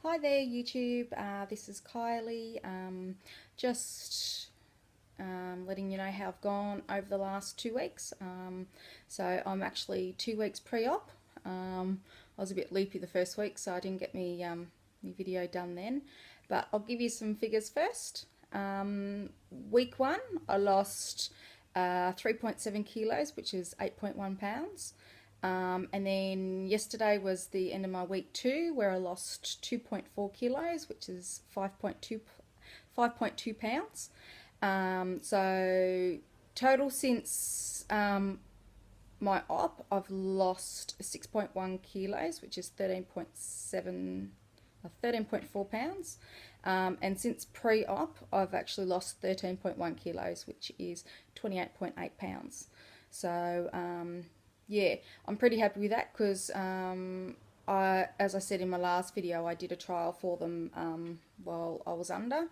Hi there YouTube, this is Kylie, just letting you know how I've gone over the last 2 weeks. So I'm actually 2 weeks pre-op. I was a bit loopy the first week, so I didn't get my video done then, but I'll give you some figures first. Week 1 I lost 3.7 kilos, which is 8.1 pounds. And then yesterday was the end of my week 2, where I lost 2.4 kilos, which is 5.2 pounds. So total since my op, I've lost 6.1 kilos, which is 13.4 pounds. And since pre-op, I've actually lost 13.1 kilos, which is 28.8 pounds. So yeah, I'm pretty happy with that because as I said in my last video, I did a trial for them while I was under,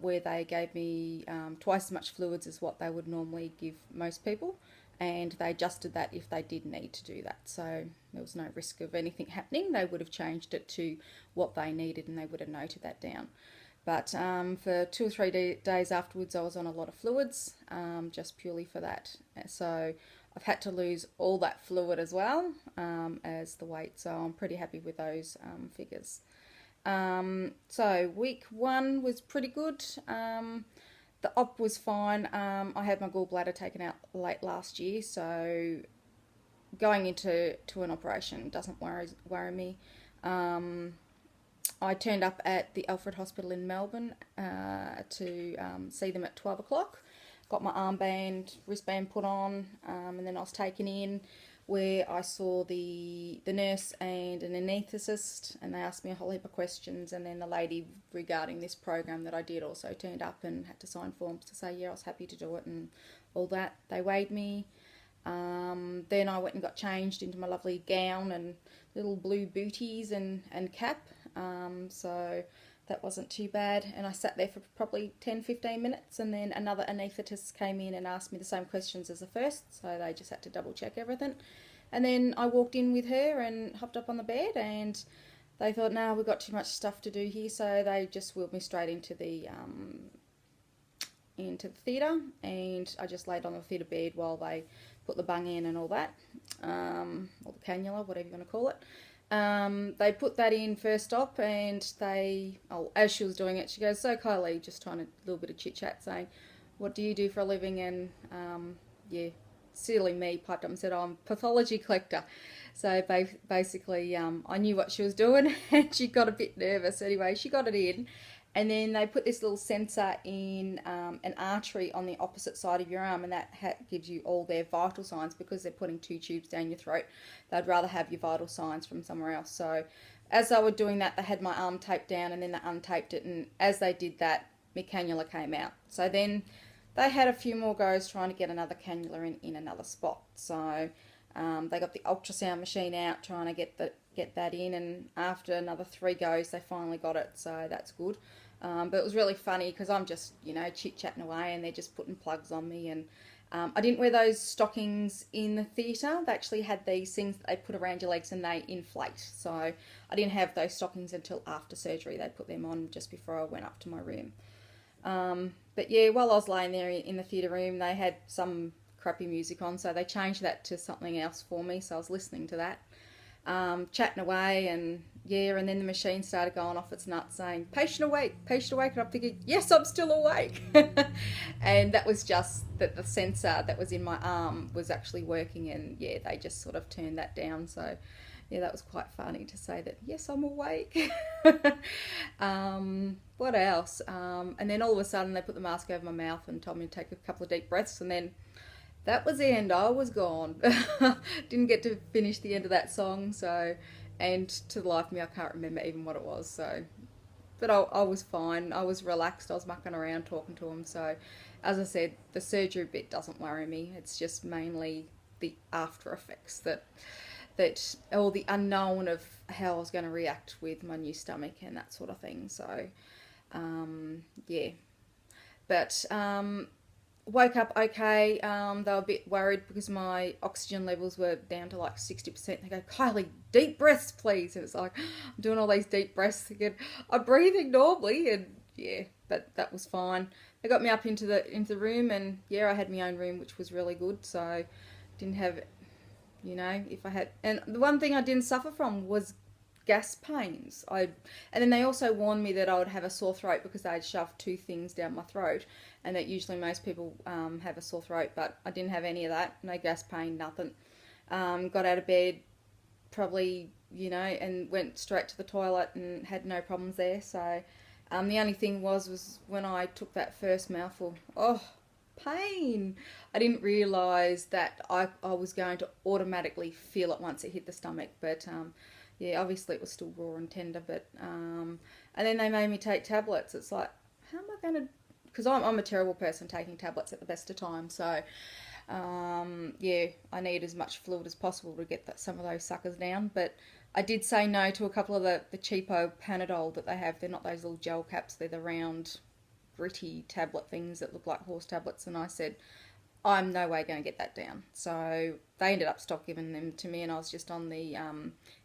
where they gave me twice as much fluids as what they would normally give most people, and they adjusted that if they did need to do that. So there was no risk of anything happening. They would have changed it to what they needed and they would have noted that down. But for 2 or 3 days afterwards, I was on a lot of fluids, just purely for that. So I've had to lose all that fluid as well as the weight, so I'm pretty happy with those figures. So week 1 was pretty good. The op was fine. I had my gallbladder taken out late last year, so going into an operation doesn't worry me. I turned up at the Alfred Hospital in Melbourne to see them at 12 o'clock. Got my armband, wristband put on, and then I was taken in, where I saw the nurse and an anaesthetist, and they asked me a whole heap of questions. And then the lady regarding this program that I did also turned up and had to sign forms to say, yeah, I was happy to do it and all that. They weighed me. Then I went and got changed into my lovely gown and little blue booties and cap. So that wasn't too bad, and I sat there for probably 10-15 minutes, and then another anaesthetist came in and asked me the same questions as the first, so they just had to double check everything. And then I walked in with her and hopped up on the bed, and they thought, no, we've got too much stuff to do here, so they just wheeled me straight into the theatre, and I just laid on the theatre bed while they put the bung in and all that, or the cannula, whatever you want to call it. They put that in first op, and as she was doing it, she goes, so Kylie, just trying a little bit of chit chat, saying, what do you do for a living? And yeah, silly me piped up and said, I'm a pathology collector. So basically I knew what she was doing, and she got a bit nervous. Anyway, she got it in, and then they put this little sensor in an artery on the opposite side of your arm, and that gives you all their vital signs. Because they're putting 2 tubes down your throat, they'd rather have your vital signs from somewhere else. So as they were doing that, they had my arm taped down, and then they untaped it, and as they did that, my cannula came out. So then they had a few more goes trying to get another cannula in another spot. So they got the ultrasound machine out trying to get that in, and after another 3 goes, they finally got it, so that's good. But it was really funny because I'm just, chit-chatting away, and they're just putting plugs on me. And I didn't wear those stockings in the theatre. They actually had these things that they put around your legs and they inflate. So I didn't have those stockings until after surgery. They put them on just before I went up to my room. But yeah, while I was laying there in the theatre room, they had some crappy music on, so they changed that to something else for me. So I was listening to that, chatting away, and yeah, and then the machine started going off its nuts saying, patient awake, and I'm thinking, yes, I'm still awake. And that was just that the sensor that was in my arm was actually working, and yeah, they just sort of turned that down. So yeah, that was quite funny to say that, yes, I'm awake. What else? And then all of a sudden they put the mask over my mouth and told me to take a couple of deep breaths, and then that was the end. I was gone. Didn't get to finish the end of that song, so, and to the life of me, I can't remember even what it was. So, but I was fine. I was relaxed. I was mucking around talking to him. So, as I said, the surgery bit doesn't worry me. It's just mainly the after effects that or the unknown of how I was going to react with my new stomach and that sort of thing. So, yeah, but woke up okay. They were a bit worried because my oxygen levels were down to like 60%. They go, Kylie, deep breaths, please. And it's like, I'm doing all these deep breaths again. I'm breathing normally, and yeah, that was fine. They got me up into the room, and yeah, I had my own room, which was really good. So didn't have, if I had, and the one thing I didn't suffer from was gas pains. And then they also warned me that I would have a sore throat because they'd shoved two things down my throat, and that usually most people have a sore throat, but I didn't have any of that. No gas pain, nothing. Got out of bed probably, and went straight to the toilet and had no problems there. So the only thing was when I took that first mouthful. Oh, pain. I didn't realise that I was going to automatically feel it once it hit the stomach, but yeah, obviously it was still raw and tender, but and then they made me take tablets. It's like, how am I going to, because I'm a terrible person taking tablets at the best of times, so yeah, I need as much fluid as possible to get some of those suckers down, but I did say no to a couple of the cheapo Panadol that they have. They're not those little gel caps, they're the round gritty tablet things that look like horse tablets, and I said, I'm no way going to get that down. So they ended up stop giving them to me, and I was just on the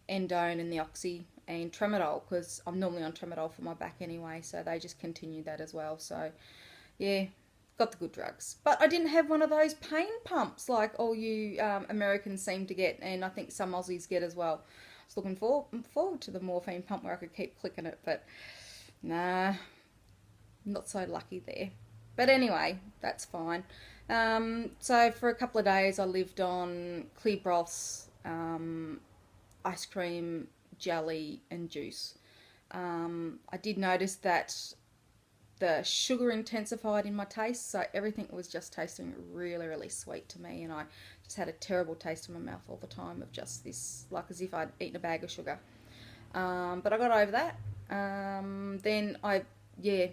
Endone and the Oxy and Tramadol, because I'm normally on Tramadol for my back anyway, so they just continued that as well. So yeah, got the good drugs. But I didn't have one of those pain pumps like all you Americans seem to get, and I think some Aussies get as well. I was looking forward to the morphine pump where I could keep clicking it, but nah, not so lucky there. But anyway, that's fine. So for a couple of days I lived on clear broths, ice cream, jelly and juice. I did notice that the sugar intensified in my taste, so everything was just tasting really, really sweet to me, and I just had a terrible taste in my mouth all the time of just this, like as if I'd eaten a bag of sugar. But I got over that. Then yeah,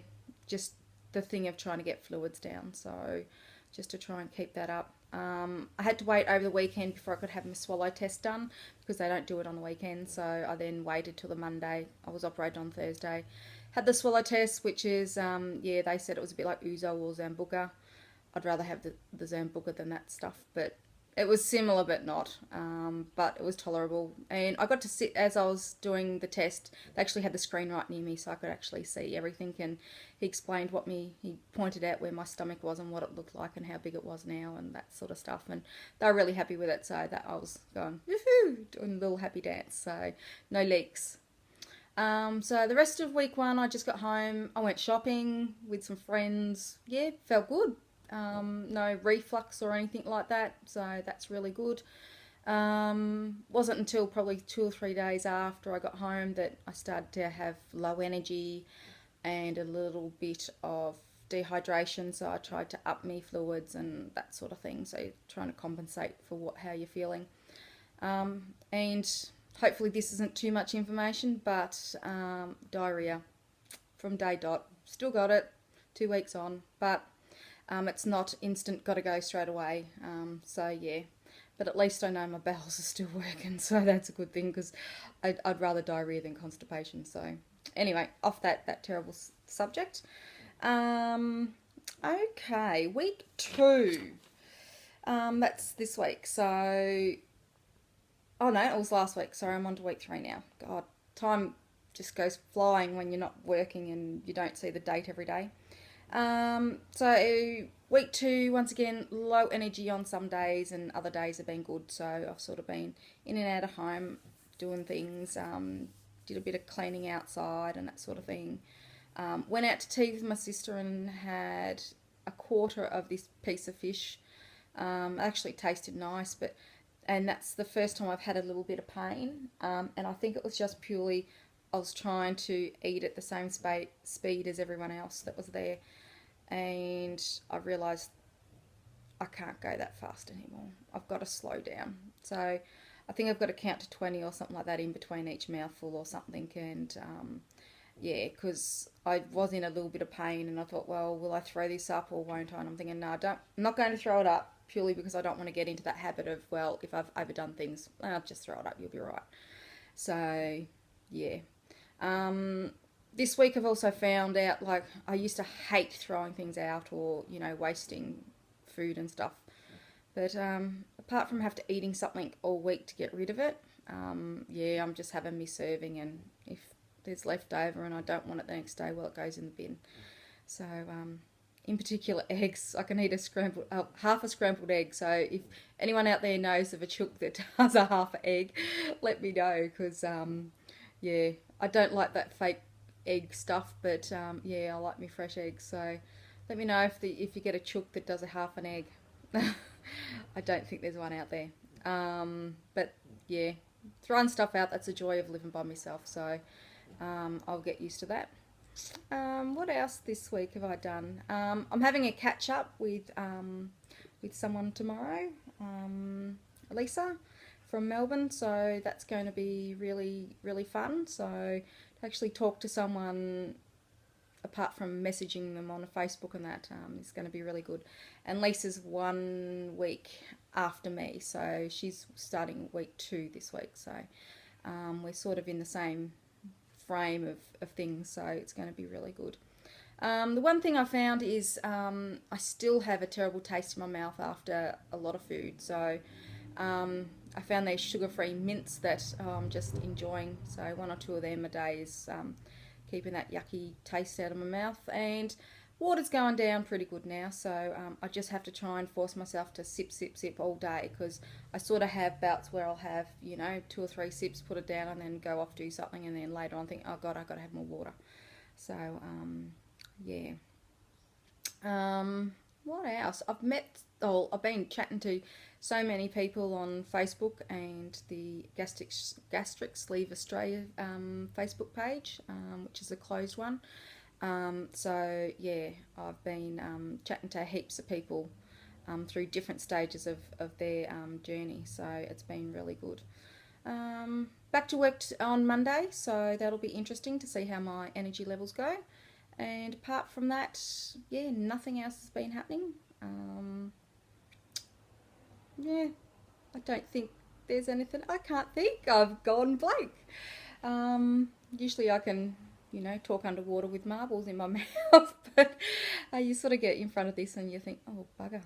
just the thing of trying to get fluids down, so just to try and keep that up. I had to wait over the weekend before I could have my swallow test done because they don't do it on the weekend, so I then waited till the Monday. I was operated on Thursday. Had the swallow test, which is, yeah, they said it was a bit like Ouzo or Zambuca. I'd rather have the Zambuca than that stuff, but it was similar but not, but it was tolerable. And I got to sit as I was doing the test. They actually had the screen right near me so I could actually see everything, and he explained he pointed out where my stomach was and what it looked like and how big it was now and that sort of stuff, and they were really happy with it, so that I was going woohoo, doing a little happy dance, so no leaks. So the rest of week one I just got home, I went shopping with some friends, yeah, felt good. No reflux or anything like that, so that's really good. Wasn't until probably 2 or 3 days after I got home that I started to have low energy and a little bit of dehydration, so I tried to up me fluids and that sort of thing, so trying to compensate for how you're feeling. And hopefully this isn't too much information, but diarrhea from day dot, still got it 2 weeks on, but it's not instant, got to go straight away. So yeah, but at least I know my bowels are still working, so that's a good thing, because I'd rather diarrhea than constipation. So anyway, off that terrible subject. Okay, week 2. That's this week. So, oh no, it was last week. Sorry, I'm on to week 3 now. God, time just goes flying when you're not working and you don't see the date every day. So week 2, once again, low energy on some days, and other days have been good. So I've sort of been in and out of home doing things, did a bit of cleaning outside and that sort of thing. Went out to tea with my sister and had a quarter of this piece of fish. It actually tasted nice, and that's the first time I've had a little bit of pain. And I think it was just purely I was trying to eat at the same speed as everyone else that was there, and I realised I can't go that fast anymore. I've got to slow down. So I think I've got to count to 20 or something like that in between each mouthful or something, and yeah, because I was in a little bit of pain, and I thought, well, will I throw this up or won't I? And I'm thinking, no, I'm not going to throw it up, purely because I don't want to get into that habit of, well, if I've overdone things, I'll just throw it up, you'll be right. So yeah. This week I've also found out, like, I used to hate throwing things out or, wasting food and stuff. But apart from have to eating something all week to get rid of it, yeah, I'm just having me serving, and if there's leftover and I don't want it the next day, well, it goes in the bin. So in particular eggs, I can eat half a scrambled egg. So if anyone out there knows of a chook that does a half an egg, let me know, because yeah, I don't like that fake egg stuff, but yeah, I like me fresh eggs. So let me know if you get a chook that does a half an egg. I don't think there's one out there. But yeah, throwing stuff out, that's the joy of living by myself. So I'll get used to that. What else this week have I done? I'm having a catch up with someone tomorrow, Lisa from Melbourne, so that's going to be really, really fun. So to actually talk to someone apart from messaging them on Facebook and that is going to be really good. And Lisa's 1 week after me, so she's starting week 2 this week, so we're sort of in the same frame of things, so it's going to be really good. The one thing I found is I still have a terrible taste in my mouth after a lot of food, so I found these sugar-free mints that I'm just enjoying, so 1 or 2 of them a day is keeping that yucky taste out of my mouth. And water's going down pretty good now, so I just have to try and force myself to sip all day, because I sort of have bouts where I'll have, you know, 2 or 3 sips, put it down, and then go off, do something, and then later on think, oh God, I've got to have more water. So yeah. What else? I've been chatting to so many people on Facebook and the Gastric Sleeve Australia Facebook page, which is a closed one. So yeah, I've been chatting to heaps of people through different stages of their journey, so it's been really good. Back to work on Monday, so that'll be interesting to see how my energy levels go. And apart from that, yeah, nothing else has been happening. Yeah, I don't think there's anything. I can't think. I've gone blank. Usually I can, you know, talk underwater with marbles in my mouth, but you sort of get in front of this and you think, oh bugger.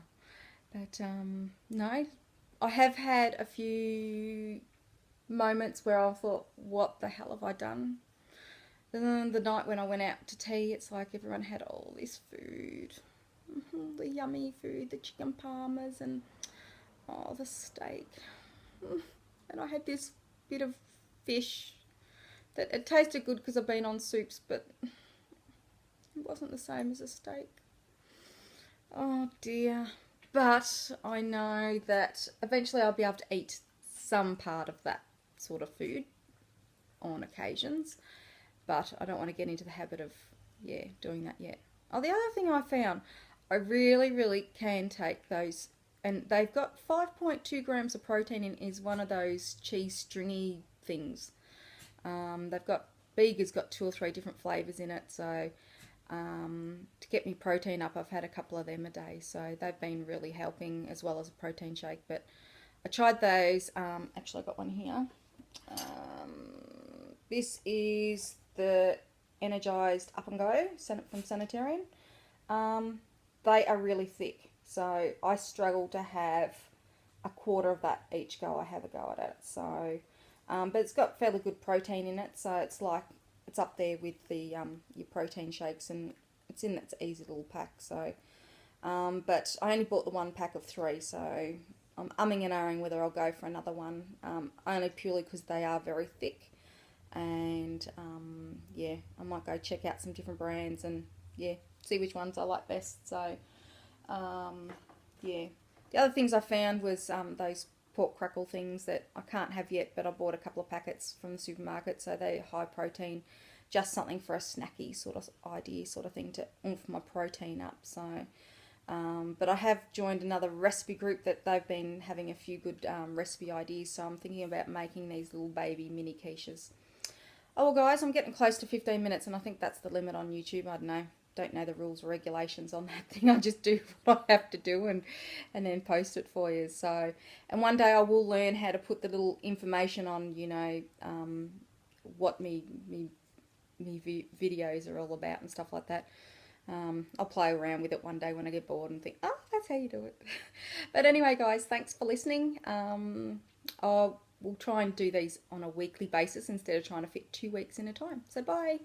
But no, I have had a few moments where I thought, what the hell have I done? And the night when I went out to tea, it's like everyone had all this food, the yummy food, the chicken parmas, and oh, the steak. And I had this bit of fish that it tasted good because I've been on soups, but it wasn't the same as a steak. Oh dear. But I know that eventually I'll be able to eat some part of that sort of food on occasions, but I don't want to get into the habit of, yeah, doing that yet. Oh, the other thing I found, I really, really can take those, and they've got 5.2 grams of protein in, is one of those cheese stringy things. They've got, Bega's got 2 or 3 different flavours in it, so to get me protein up, I've had a couple of them a day, so they've been really helping, as well as a protein shake. But I tried those, actually I got one here. This is the Energized Up and Go from Sanitarian. They are really thick, so I struggle to have a quarter of that each go I have a go at it. So, but it's got fairly good protein in it, so it's like, it's up there with the your protein shakes, and it's in its easy little pack. So, but I only bought the 1 pack of 3, so I'm umming and ahhing whether I'll go for another one, only purely because they are very thick. And yeah, I might go check out some different brands and yeah, see which ones I like best. So yeah, the other things I found was those pork crackle things that I can't have yet, but I bought a couple of packets from the supermarket, so they're high protein, just something for a snacky sort of idea, sort of thing to oomph my protein up. So but I have joined another recipe group that they've been having a few good recipe ideas, so I'm thinking about making these little baby mini quiches. Oh well guys, I'm getting close to 15 minutes, and I think that's the limit on YouTube. I don't know the rules or regulations on that thing. I just do what I have to do and then post it for you. So, and one day I will learn how to put the little information on, you know, what me videos are all about and stuff like that. I'll play around with it one day when I get bored and think, oh, I that's how you do it. But anyway, guys, thanks for listening. We'll try and do these on a weekly basis instead of trying to fit 2 weeks in a time. So bye.